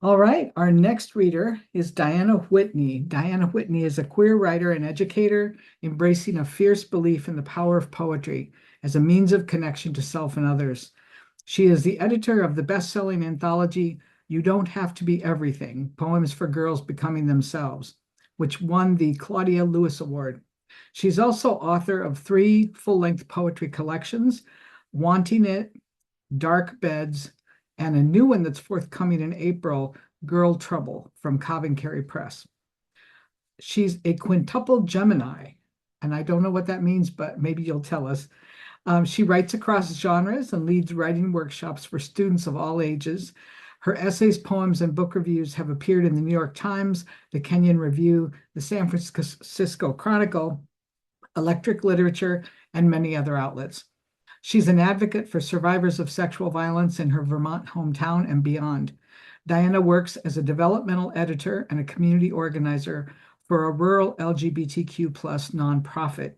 All right, our next reader is Diana Whitney. Diana Whitney is a queer writer and educator, embracing a fierce belief in the power of poetry as a means of connection to self and others. She is the editor of the best-selling anthology, You Don't Have to Be Everything, Poems for Girls Becoming Themselves, which won the Claudia Lewis Award. She's also author of three full-length poetry collections, Wanting It, Dark Beds, and a new one that's forthcoming in April, Girl Trouble from Cobb and Carey Press. She's a quintuple Gemini, and I don't know what that means, but maybe you'll tell us. She writes across genres and leads writing workshops for students of all ages. Her essays, poems, and book reviews have appeared in the New York Times, the Kenyon Review, the San Francisco Chronicle, Electric Literature, and many other outlets. She's an advocate for survivors of sexual violence in her Vermont hometown and beyond. Diana works as a developmental editor and a community organizer for a rural LGBTQ plus nonprofit.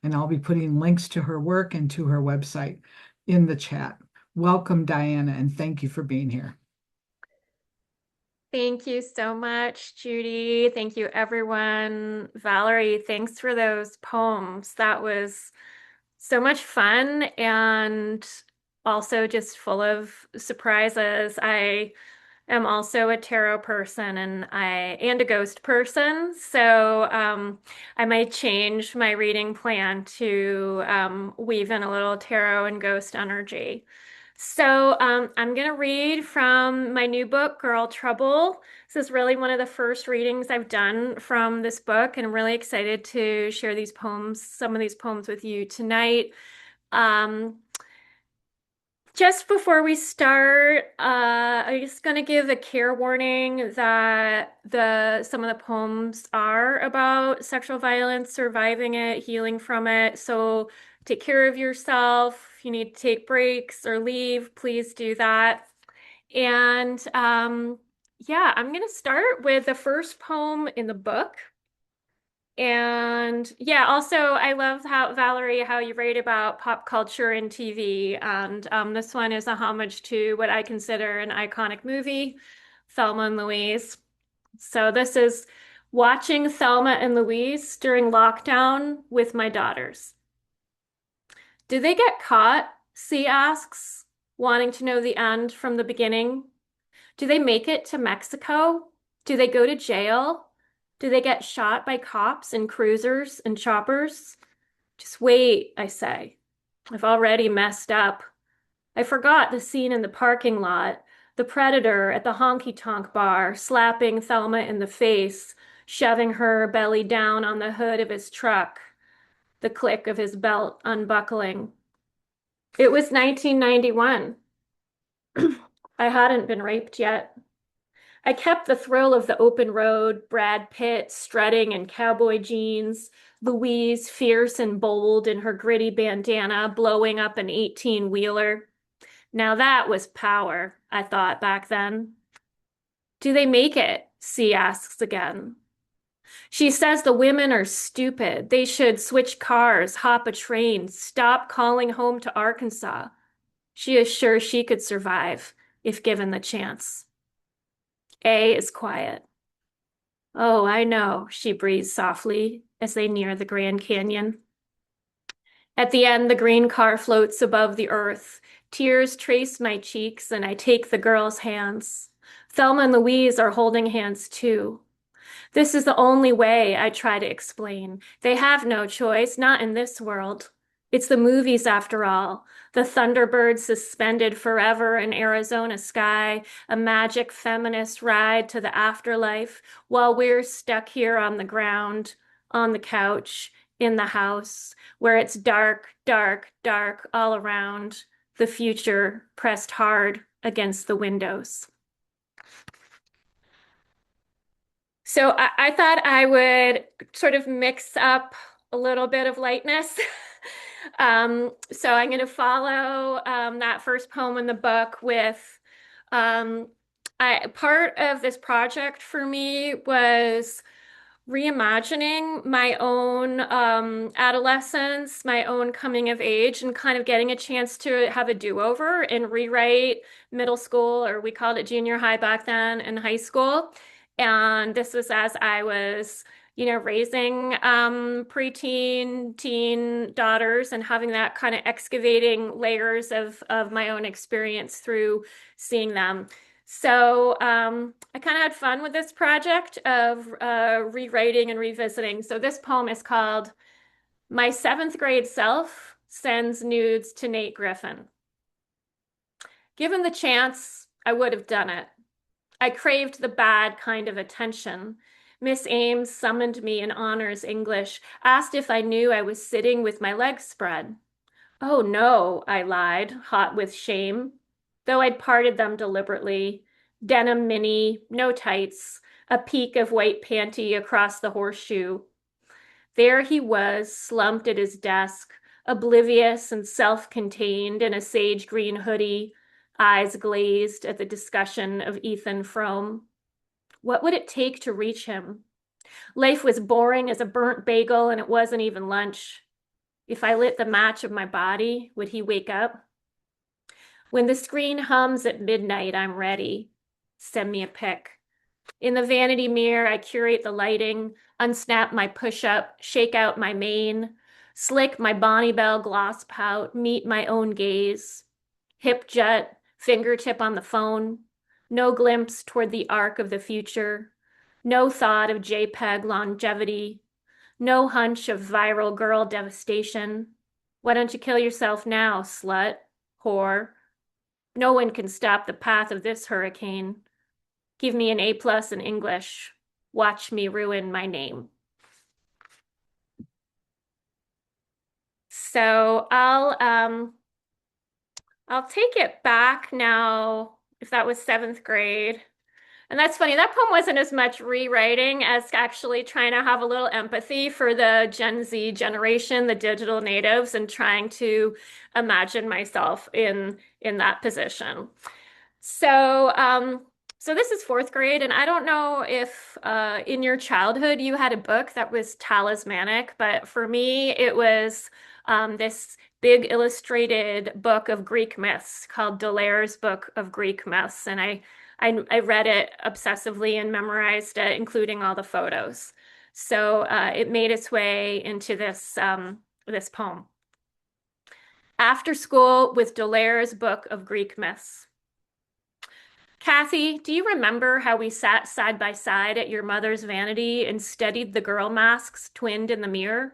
And I'll be putting links to her work and to her website in the chat. Welcome, Diana, and thank you for being here. Thank you so much, Judy. Thank you, everyone. Valerie, thanks for those poems. That was so much fun and also just full of surprises. I am also a tarot person and a ghost person, so I might change my reading plan to weave in a little tarot and ghost energy. So I'm going to read from my new book, Girl Trouble. This is really one of the first readings I've done from this book, and I'm really excited to share these poems, some of these poems with you tonight. Um, just before we start, I'm just going to give a care warning that some of the poems are about sexual violence, surviving it, healing from it. So take care of yourself. If you need to take breaks or leave, please do that. And yeah, I'm going to start with the first poem in the book. And yeah, also I love how Valerie, how you write about pop culture and TV. And this one is a homage to what I consider an iconic movie, Thelma and Louise. So this is watching Thelma and Louise during lockdown with my daughters. Do they get caught? C asks, wanting to know the end from the beginning. Do they make it to Mexico? Do they go to jail? Do they get shot by cops and cruisers and choppers? Just wait, I say. I've already messed up. I forgot the scene in the parking lot, the predator at the honky-tonk bar slapping Thelma in the face, shoving her belly down on the hood of his truck, the click of his belt unbuckling. It was 1991. I hadn't been raped yet. I kept the thrill of the open road, Brad Pitt strutting in cowboy jeans, Louise fierce and bold in her gritty bandana blowing up an 18-wheeler. Now that was power, I thought back then. Do they make it? C asks again. She says the women are stupid. They should switch cars, hop a train, stop calling home to Arkansas. She is sure she could survive if given the chance. A is quiet. Oh, I know, she breathes softly as they near the Grand Canyon. At the end, the green car floats above the earth. Tears trace my cheeks, and I take the girls' hands. Thelma and Louise are holding hands too. This is the only way, I try to explain. They have no choice, not in this world. It's the movies, after all. The Thunderbirds suspended forever in Arizona sky, a magic feminist ride to the afterlife, while we're stuck here on the ground, on the couch, in the house, where it's dark, dark, dark all around, the future pressed hard against the windows. So I thought I would sort of mix up a little bit of lightness. So I'm going to follow that first poem in the book with part of this project for me was reimagining my own adolescence, my own coming of age, and kind of getting a chance to have a do-over and rewrite middle school, or we called it junior high back then, and high school. And this was as I was, raising preteen, teen daughters and having that kind of excavating layers of my own experience through seeing them. So I kind of had fun with this project of rewriting and revisiting. So this poem is called My Seventh Grade Self Sends Nudes to Nate Griffin. Given the chance, I would have done it. I craved the bad kind of attention. Miss Ames summoned me in honors English, asked if I knew I was sitting with my legs spread. Oh no, I lied, hot with shame, though I'd parted them deliberately. Denim mini, no tights, a peak of white panty across the horseshoe. There he was, slumped at his desk, oblivious and self-contained in a sage green hoodie, eyes glazed at the discussion of Ethan Frome. What would it take to reach him? Life was boring as a burnt bagel, and it wasn't even lunch. If I lit the match of my body, would he wake up? When the screen hums at midnight, I'm ready. Send me a pic. In the vanity mirror, I curate the lighting, unsnap my push-up, shake out my mane, slick my Bonnie Bell gloss pout, meet my own gaze. Hip jet, fingertip on the phone, no glimpse toward the arc of the future, no thought of JPEG longevity, no hunch of viral girl devastation. Why don't you kill yourself now, slut, whore? No one can stop the path of this hurricane. Give me an A+ in English. Watch me ruin my name. So I'll take it back now, if that was seventh grade. And that's funny. That poem wasn't as much rewriting as actually trying to have a little empathy for the Gen Z generation, the digital natives, and trying to imagine myself in that position. So, so this is fourth grade, and I don't know if in your childhood you had a book that was talismanic, but for me it was this big illustrated book of Greek myths called D'Ailaire's Book of Greek Myths, and I read it obsessively and memorized it, including all the photos. So it made its way into this poem. After school with D'Ailaire's Book of Greek Myths. Kathy, do you remember how we sat side by side at your mother's vanity and studied the girl masks twinned in the mirror?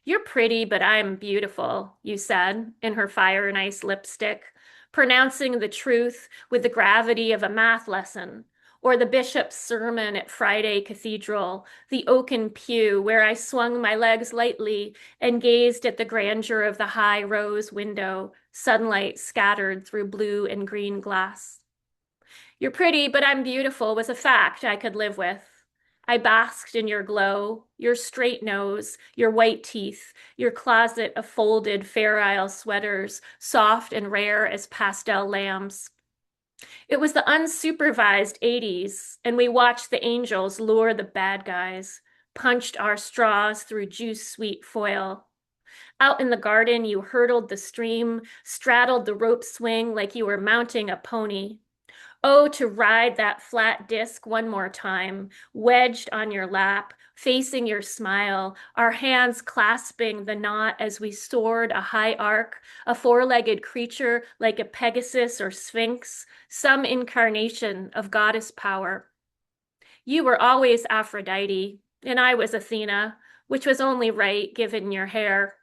You're pretty, but I'm beautiful, you said, in her fire and ice lipstick, pronouncing the truth with the gravity of a math lesson, or the bishop's sermon at Friday Cathedral, the oaken pew where I swung my legs lightly and gazed at the grandeur of the high rose window, sunlight scattered through blue and green glass. You're pretty, but I'm beautiful was a fact I could live with. I basked in your glow, your straight nose, your white teeth, your closet of folded Fair Isle sweaters, soft and rare as pastel lambs. It was the unsupervised 80s, and we watched the angels lure the bad guys, punched our straws through juice-sweet foil. Out in the garden, you hurdled the stream, straddled the rope swing like you were mounting a pony. Oh, to ride that flat disc one more time, wedged on your lap, facing your smile, our hands clasping the knot as we soared a high arc, a four-legged creature like a Pegasus or Sphinx, some incarnation of goddess power. You were always Aphrodite, and I was Athena, which was only right given your hair.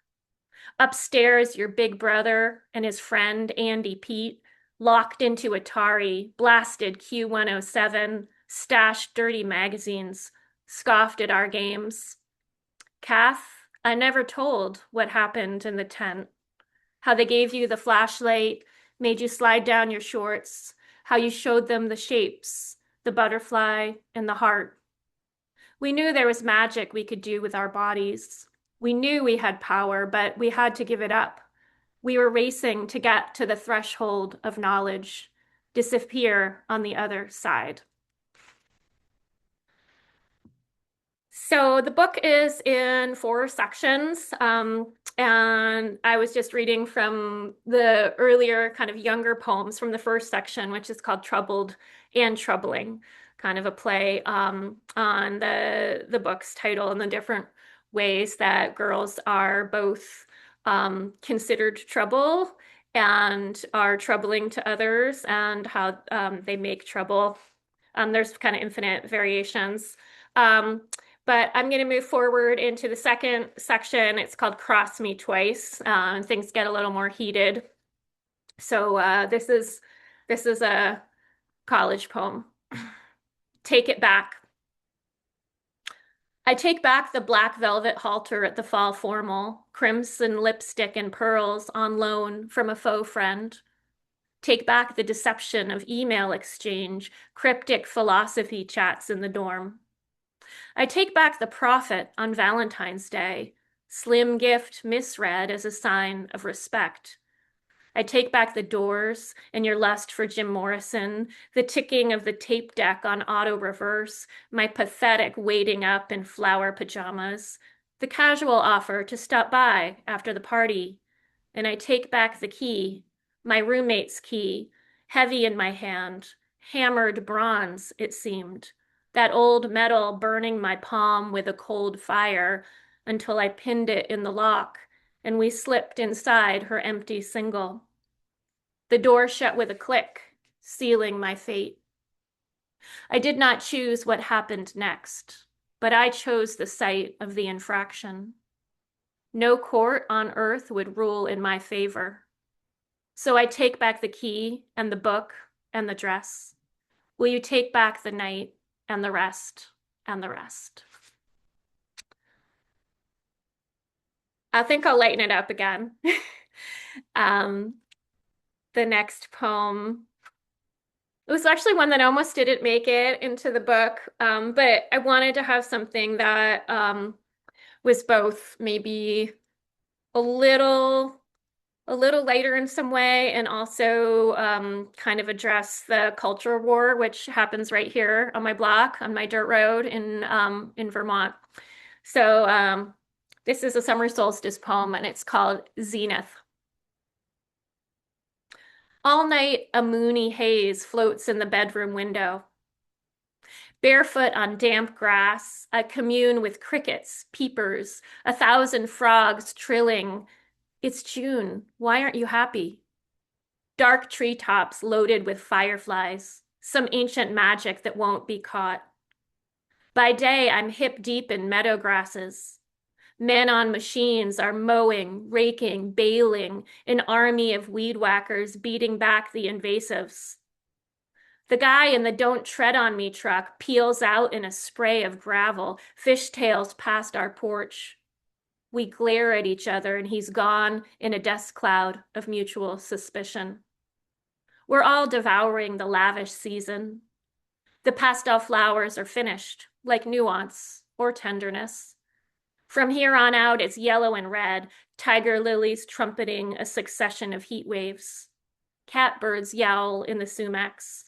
Upstairs, your big brother and his friend, Andy Pete, locked into Atari, blasted Q107, stashed dirty magazines, scoffed at our games. Kath, I never told what happened in the tent. How they gave you the flashlight, made you slide down your shorts, how you showed them the shapes, the butterfly and the heart. We knew there was magic we could do with our bodies. We knew we had power, but we had to give it up. We were racing to get to the threshold of knowledge, disappear on the other side. So the book is in four sections, and I was just reading from the earlier kind of younger poems from the first section, which is called Troubled and Troubling, kind of a play on the book's title and the different ways that girls are both considered trouble and are troubling to others, and how they make trouble. There's kind of infinite variations. Um, but I'm going to move forward into the second section. It's called Cross Me Twice. And things get a little more heated. So this is a college poem. Take it back. I take back the black velvet halter at the fall formal, crimson lipstick and pearls on loan from a faux friend. Take back the deception of email exchange, cryptic philosophy chats in the dorm. I take back the prophet on Valentine's Day, slim gift misread as a sign of respect. I take back the Doors and your lust for Jim Morrison, the ticking of the tape deck on auto reverse, my pathetic waiting up in flower pajamas, the casual offer to stop by after the party. And I take back the key, my roommate's key, heavy in my hand, hammered bronze, it seemed, that old metal burning my palm with a cold fire until I pinned it in the lock and we slipped inside her empty single. The door shut with a click, sealing my fate. I did not choose what happened next, but I chose the site of the infraction. No court on earth would rule in my favor. So I take back the key and the book and the dress. Will you take back the night and the rest and the rest? I think I'll lighten it up again. um, the next poem, it was actually one that almost didn't make it into the book, but I wanted to have something that was both maybe a little lighter in some way, and also kind of address the culture war, which happens right here on my block, on my dirt road in Vermont. So this is a summer solstice poem, and it's called Zenith. All night, a moony haze floats in the bedroom window. Barefoot on damp grass, I commune with crickets, peepers, 1,000 frogs trilling. It's June. Why aren't you happy? Dark treetops loaded with fireflies, some ancient magic that won't be caught. By day, I'm hip deep in meadow grasses. Men on machines are mowing, raking, baling, an army of weed whackers beating back the invasives. The guy in the Don't Tread on Me truck peels out in a spray of gravel, fishtails past our porch. We glare at each other, and he's gone in a dust cloud of mutual suspicion. We're all devouring the lavish season. The pastel flowers are finished, like nuance or tenderness. From here on out, it's yellow and red, tiger lilies trumpeting a succession of heat waves. Catbirds yowl in the sumacs.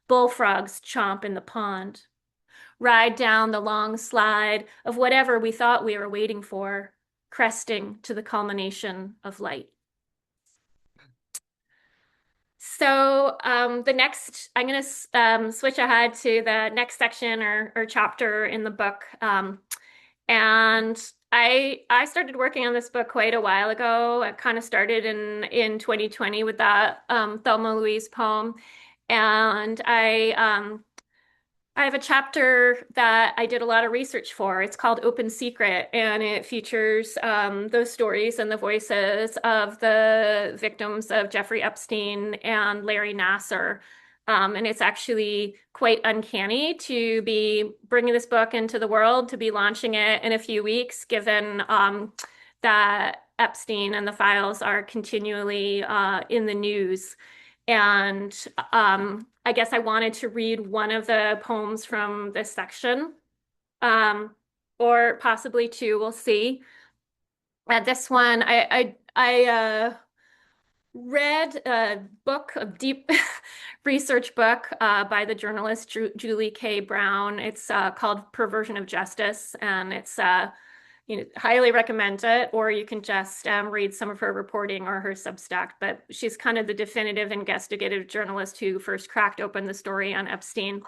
Bullfrogs chomp in the pond. Ride down the long slide of whatever we thought we were waiting for, cresting to the culmination of light. So the next, I'm going to switch ahead to the next section or chapter in the book. And I started working on this book quite a while ago. I kind of started in 2020 with that Thelma Louise poem. And I have a chapter that I did a lot of research for. It's called Open Secret, and it features those stories and the voices of the victims of Jeffrey Epstein and Larry Nassar. And it's actually quite uncanny to be bringing this book into the world, to be launching it in a few weeks, given that Epstein and the files are continually in the news. And I guess I wanted to read one of the poems from this section, or possibly two, we'll see. This one, I Read a book, a deep research book by the journalist Julie K. Brown. It's called Perversion of Justice, and it's highly recommend it. Or you can just read some of her reporting or her Substack. But she's kind of the definitive investigative journalist who first cracked open the story on Epstein.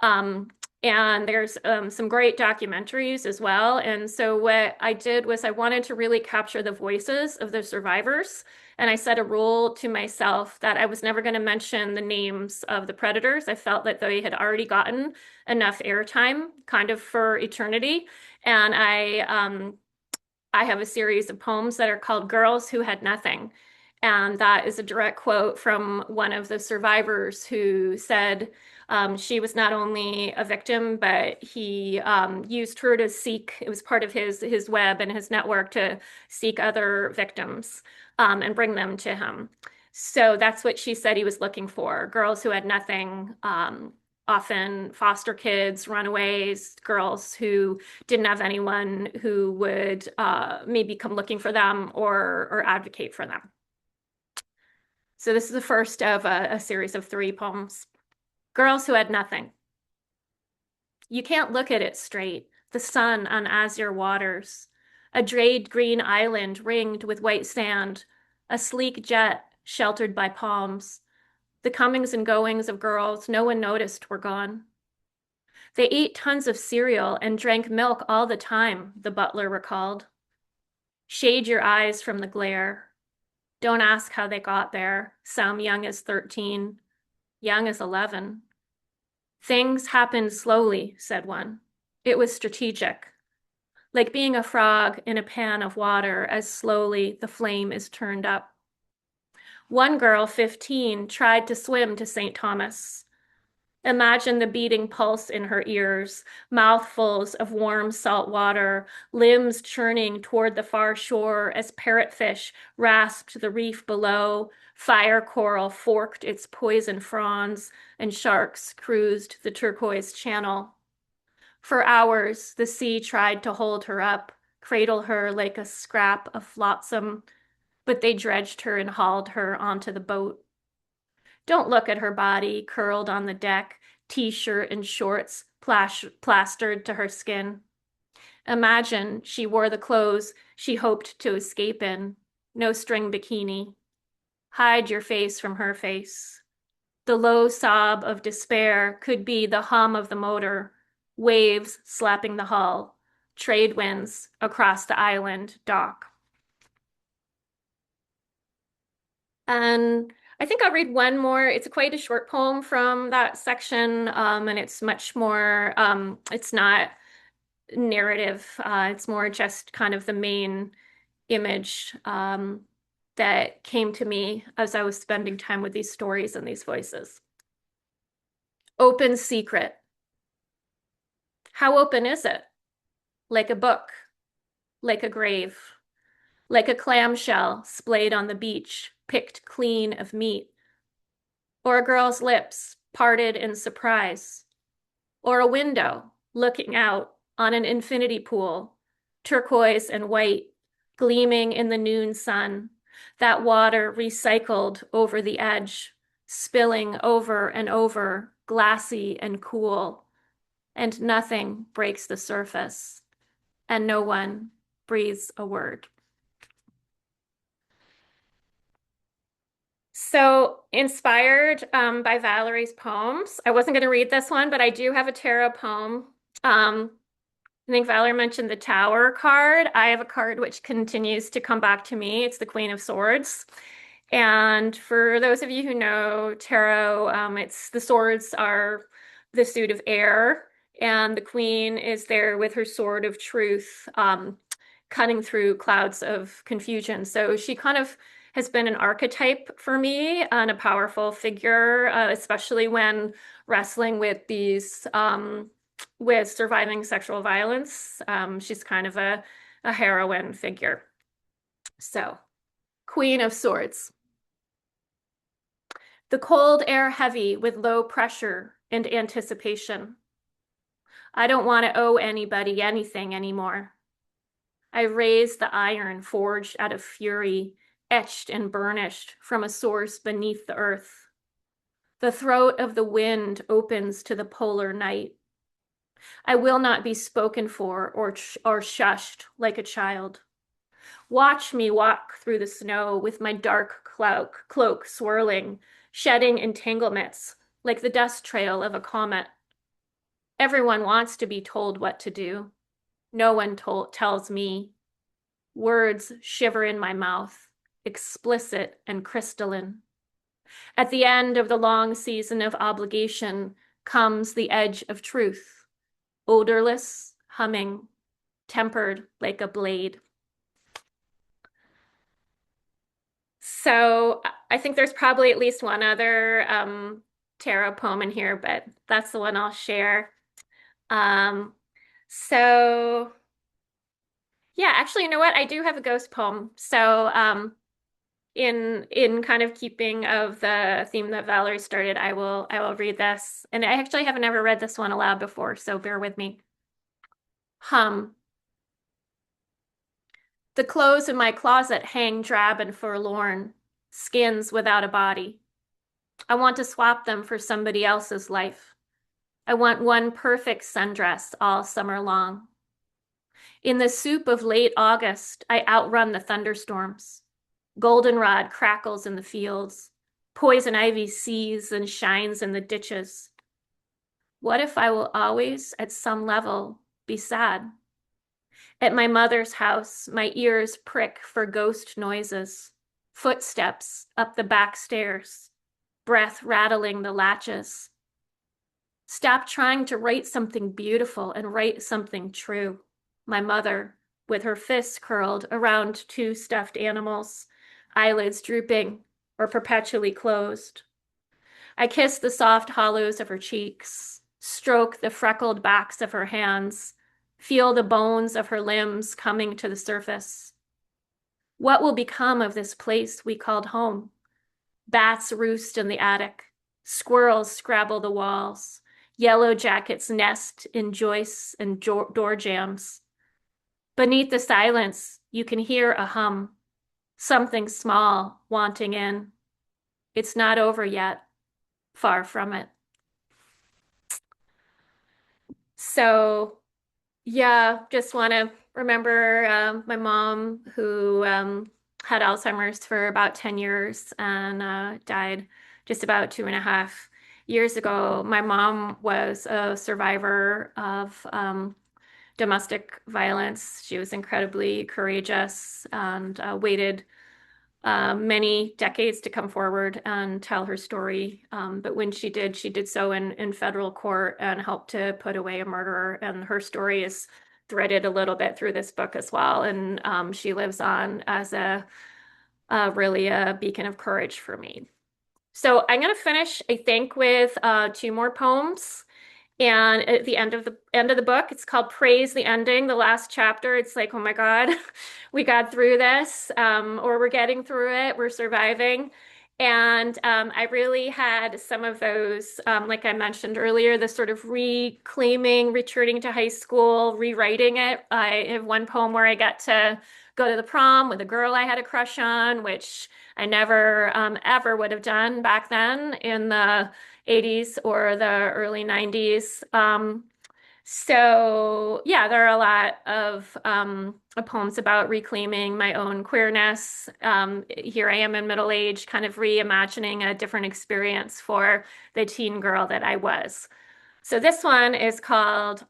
Um, and there's some great documentaries as well. And so what I did was I wanted to really capture the voices of the survivors. And I set a rule to myself that I was never going to mention the names of the predators. I felt that they had already gotten enough airtime kind of for eternity. And I have a series of poems that are called Girls Who Had Nothing. And that is a direct quote from one of the survivors who said she was not only a victim, but he used her to seek, it was part of his web and his network to seek other victims and bring them to him. So that's what she said he was looking for, girls who had nothing, often foster kids, runaways, girls who didn't have anyone who would maybe come looking for them or advocate for them. So this is the first of a series of 3 poems. Girls who had nothing. You can't look at it straight. The sun on azure waters. A jade green island ringed with white sand. A sleek jet sheltered by palms. The comings and goings of girls no one noticed were gone. They ate tons of cereal and drank milk all the time, the butler recalled. Shade your eyes from the glare. Don't ask how they got there, some young as 13, young as 11. Things happened slowly, said one. It was strategic, like being a frog in a pan of water as slowly the flame is turned up. One girl, 15, tried to swim to St. Thomas. Imagine the beating pulse in her ears, mouthfuls of warm salt water, limbs churning toward the far shore as parrotfish rasped the reef below, fire coral forked its poison fronds, and sharks cruised the turquoise channel. For hours, the sea tried to hold her up, cradle her like a scrap of flotsam, but they dredged her and hauled her onto the boat. Don't look at her body curled on the deck, t-shirt and shorts plastered to her skin. Imagine she wore the clothes she hoped to escape in. No string bikini. Hide your face from her face. The low sob of despair could be the hum of the motor, waves slapping the hull, trade winds across the island dock. And I think I'll read one more. It's quite a short poem from that section, and it's much more, it's not narrative. It's more just kind of the main image that came to me as I was spending time with these stories and these voices. Open secret. How open is it? Like a book, like a grave, like a clamshell splayed on the beach, picked clean of meat, or a girl's lips parted in surprise, or a window looking out on an infinity pool, turquoise and white, gleaming in the noon sun, that water recycled over the edge, spilling over and over, glassy and cool, and nothing breaks the surface, and no one breathes a word. So inspired by Valerie's poems, I wasn't going to read this one, but I do have a tarot poem. I think Valerie mentioned the Tower card. I have a card which continues to come back to me. It's the Queen of Swords. And for those of you who know tarot, it's the swords are the suit of air, and the queen is there with her sword of truth, cutting through clouds of confusion. So she kind of has been an archetype for me and a powerful figure, especially when wrestling with these, with surviving sexual violence. She's kind of a heroine figure. So, Queen of Swords. The cold air heavy with low pressure and anticipation. I don't want to owe anybody anything anymore. I raise the iron forged out of fury, etched and burnished from a source beneath the earth. The throat of the wind opens to the polar night. I will not be spoken for or shushed like a child. Watch me walk through the snow with my dark cloak swirling, shedding entanglements like the dust trail of a comet. Everyone wants to be told what to do. No one tells me. Words shiver in my mouth, explicit and crystalline. At the end of the long season of obligation comes the edge of truth, odorless, humming, tempered like a blade. So I think there's probably at least one other tarot poem in here, but that's the one I'll share. Um, so yeah, actually, you know what? I do have a ghost poem. So in kind of keeping of the theme that Valerie started, I will read this. And I actually haven't ever read this one aloud before, so bear with me. Hum. The clothes in my closet hang drab and forlorn, skins without a body. I want to swap them for somebody else's life. I want one perfect sundress all summer long. In the soup of late August, I outrun the thunderstorms. Goldenrod crackles in the fields. Poison ivy seethes and shines in the ditches. What if I will always, at some level, be sad? At my mother's house, my ears prick for ghost noises, footsteps up the back stairs, breath rattling the latches. Stop trying to write something beautiful and write something true. My mother, with her fists curled around two stuffed animals, eyelids drooping or perpetually closed. I kiss the soft hollows of her cheeks, stroke the freckled backs of her hands, feel the bones of her limbs coming to the surface. What will become of this place we called home? Bats roost in the attic, squirrels scrabble the walls, yellow jackets nest in joists and door jambs. Beneath the silence, you can hear a hum, something small wanting in. It's not over yet, far from it. So, yeah, just want to remember my mom who had Alzheimer's for about 10 years and died just about 2.5 years ago. My mom was a survivor of domestic violence. She was incredibly courageous and waited many decades to come forward and tell her story. But when she did so in federal court and helped to put away a murderer. And her story is threaded a little bit through this book as well. And she lives on as really a beacon of courage for me. So I'm going to finish, I think, with two more poems. And at the end of the book, it's called Praise the Ending, the last chapter. It's like, oh my God, we got through this, or we're getting through it, we're surviving. And I really had some of those, like I mentioned earlier, the sort of reclaiming, returning to high school, rewriting it. I have one poem where I get to go to the prom with a girl I had a crush on, which I never ever would have done back then in the 80s or the early 90s. So yeah, there are a lot of poems about reclaiming my own queerness. Here I am in middle age, kind of reimagining a different experience for the teen girl that I was. So this one is called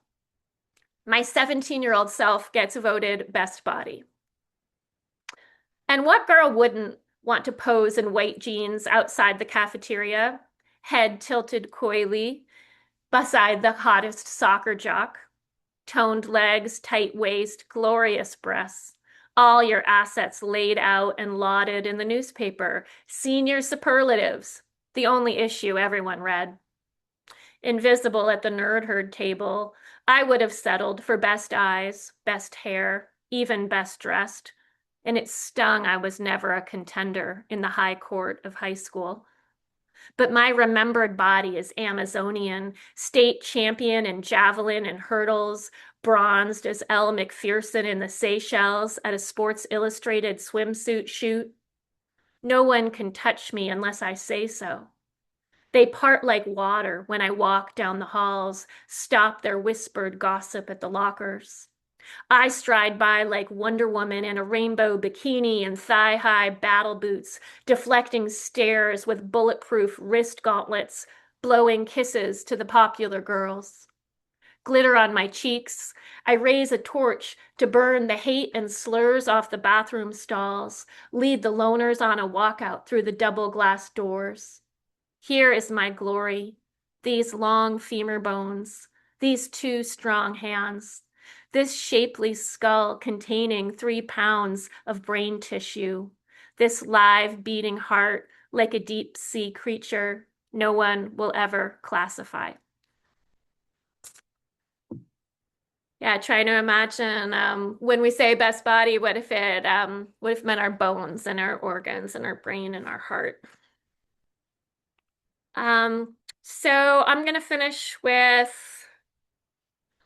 My 17-year-old Self Gets Voted Best Body. And what girl wouldn't want to pose in white jeans outside the cafeteria, head tilted coyly, beside the hottest soccer jock, toned legs, tight waist, glorious breasts, all your assets laid out and lauded in the newspaper, senior superlatives, the only issue everyone read. Invisible at the nerd herd table, I would have settled for best eyes, best hair, even best dressed, and it stung I was never a contender in the high court of high school. But my remembered body is Amazonian, state champion in javelin and hurdles, bronzed as Elle Macpherson in the Seychelles at a Sports Illustrated swimsuit shoot. No one can touch me unless I say so. They part like water when I walk down the halls, stop their whispered gossip at the lockers. I stride by like Wonder Woman in a rainbow bikini and thigh-high battle boots, deflecting stares with bulletproof wrist gauntlets, blowing kisses to the popular girls. Glitter on my cheeks, I raise a torch to burn the hate and slurs off the bathroom stalls, lead the loners on a walkout through the double glass doors. Here is my glory, these long femur bones, these two strong hands, this shapely skull containing 3 pounds of brain tissue, this live beating heart like a deep sea creature no one will ever classify. Yeah, trying to imagine when we say best body, what if it meant our bones and our organs and our brain and our heart? So I'm gonna finish with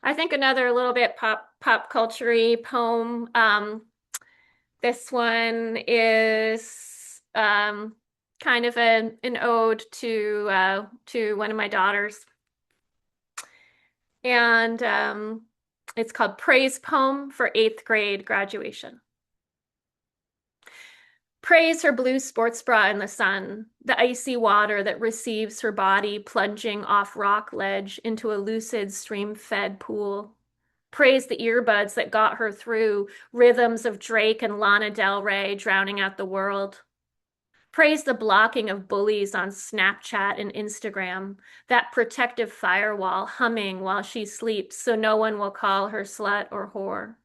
I think another little bit pop culture-y poem. This one is kind of an ode to one of my daughters, and it's called Praise Poem for 8th grade graduation. Praise her blue sports bra in the sun, the icy water that receives her body plunging off rock ledge into a lucid stream-fed pool. Praise the earbuds that got her through rhythms of Drake and Lana Del Rey drowning out the world. Praise the blocking of bullies on Snapchat and Instagram, that protective firewall humming while she sleeps so no one will call her slut or whore.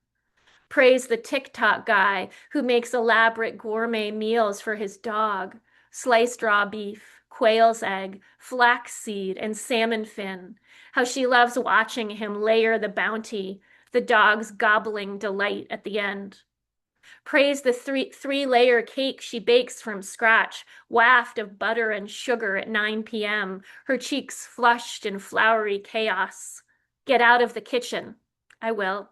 Praise the TikTok guy who makes elaborate gourmet meals for his dog, sliced raw beef, quail's egg, flaxseed, and salmon fin. How she loves watching him layer the bounty, the dog's gobbling delight at the end. Praise the three-layer cake she bakes from scratch, waft of butter and sugar at 9 p.m., her cheeks flushed in floury chaos. Get out of the kitchen. I will.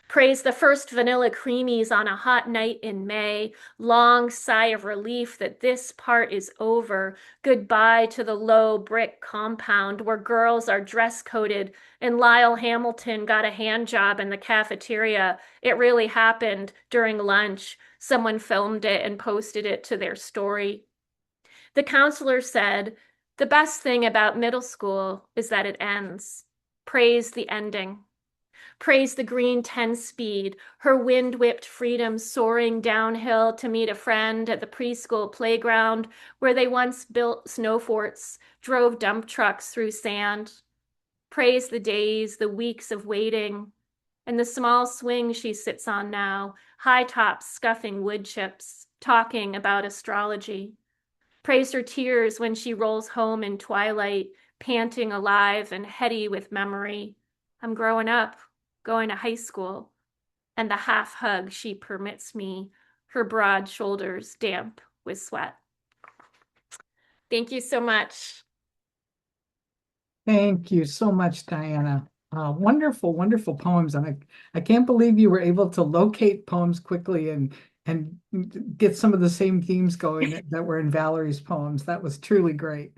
Praise the first vanilla creamies on a hot night in May. Long sigh of relief that this part is over. Goodbye to the low brick compound where girls are dress coded and Lyle Hamilton got a hand job in the cafeteria. It really happened during lunch. Someone filmed it and posted it to their story. The counselor said, "The best thing about middle school is that it ends." Praise the ending. Praise the green 10 speed, her wind whipped freedom soaring downhill to meet a friend at the preschool playground where they once built snow forts, drove dump trucks through sand. Praise the days, the weeks of waiting, and the small swing she sits on now, high tops scuffing wood chips, talking about astrology. Praise her tears when she rolls home in twilight, panting alive and heady with memory. I'm growing up, going to high school, and the half hug she permits me, her broad shoulders damp with sweat. Thank you so much. Thank you so much, Diana. Wonderful, wonderful poems. And I can't believe you were able to locate poems quickly and get some of the same themes going that were in Valerie's poems. That was truly great.